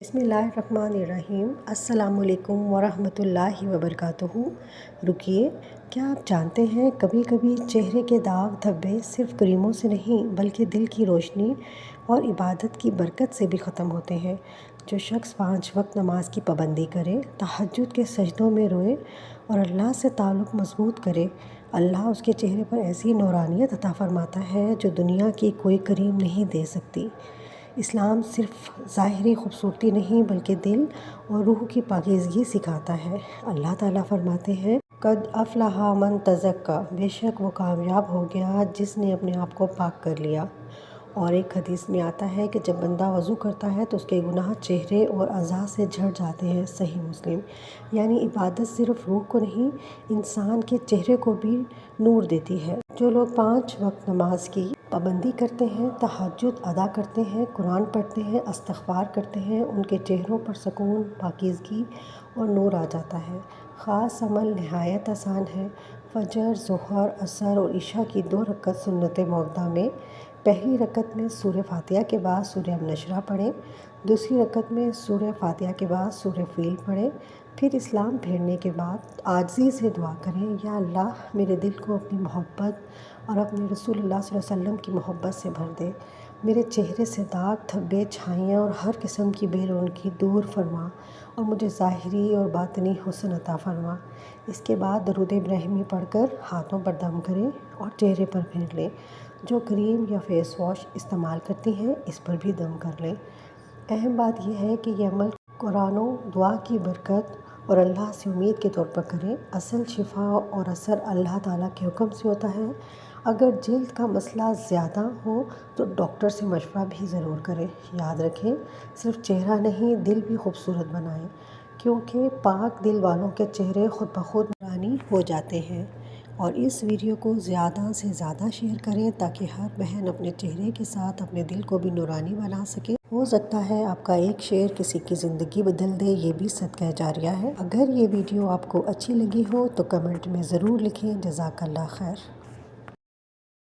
बिस्मिल्लाहिर्रहमानिर्रहीम। अस्सलाम वालेकुम वरहमतुल्लाहि वबरकातुहू। रुकिए, क्या आप जानते हैं कभी कभी चेहरे के दाग धब्बे सिर्फ़ क्रीमों से नहीं बल्कि दिल की रोशनी और इबादत की बरकत से भी ख़त्म होते हैं। जो शख्स 5 वक्त नमाज की पाबंदी करे, तहज्जुद के सजदों में रोए और अल्लाह से ताल्लुक़ मज़बूत करे, अल्लाह उसके चेहरे पर ऐसी नूरानियत अता फ़रमाता है जो दुनिया की कोई क्रीम नहीं दे सकती। इस्लाम सिर्फ़ ज़ाहिरी खूबसूरती नहीं बल्कि दिल और रूह की पाकीज़गी सिखाता है। अल्लाह ताला फरमाते हैं, क़द अफ़लहा मन तज़क्का, बेशक वो कामयाब हो गया जिसने अपने आप को पाक कर लिया। और एक हदीस में आता है कि जब बंदा वज़ू करता है तो उसके गुनाह चेहरे और अज़ा से झड़ जाते हैं। सही मुस्लिम। यानी इबादत सिर्फ़ रूह को नहीं, इंसान के चेहरे को भी नूर देती है। जो लोग 5 वक्त नमाज की पाबंदी करते हैं, तहज्जुद अदा करते हैं, कुरान पढ़ते हैं, इस्तिग़फ़ार करते हैं, उनके चेहरों पर सुकून, पाकीज़गी और नूर आ जाता है। ख़ास अमल नहायत आसान है। फ़जर, ज़ोहर, असर और इशा की 2 रकअत सुन्नत मुअक्कदा में पहली रकअत में सूरह फ़ातिहा के बाद सूरह अन-नशरा पढ़ें, दूसरी रकअत में सूरह फ़ातिहा के बाद सूरह फ़ील पढ़ें। फिर इस्लाम फेरने के बाद आजिज़ी से दुआ करें, या अल्लाह मेरे दिल को अपनी मोहब्बत और अपने रसूलुल्लाह सल्लल्लाहु अलैहि वसल्लम की मोहब्बत से भर दे। मेरे चेहरे से दाग धब्बे, छाइयाँ और हर किस्म की बेरौनकी दूर फरमा और मुझे ज़ाहिरी और बातिनी हुस्न अता फरमा। इसके बाद दरूद इब्राहिमी पढ़कर हाथों पर दम करें और चेहरे पर फेर लें। जो क्रीम या फेस वॉश इस्तेमाल करती हैं, इस पर भी दम कर लें। अहम बात यह है कि यह अमल कुरान और दुआ की बरकत और अल्लाह से उम्मीद के तौर पर करें। असल शिफा और असर अल्लाह ताला के हुक्म से होता है। अगर जिल्द का मसला ज़्यादा हो तो डॉक्टर से मशवरा भी ज़रूर करें। याद रखें, सिर्फ चेहरा नहीं, दिल भी खूबसूरत बनाएं, क्योंकि पाक दिल वालों के चेहरे खुद ब खुद नूरानी हो जाते हैं। और इस वीडियो को ज़्यादा से ज़्यादा शेयर करें ताकि हर बहन अपने चेहरे के साथ अपने दिल को भी नूरानी बना सके। हो सकता है आपका एक शेयर किसी की ज़िंदगी बदल दे, ये भी सदका जारिया है। अगर ये वीडियो आपको अच्छी लगी हो तो कमेंट में ज़रूर लिखें। जज़ाकल्लाह खैर।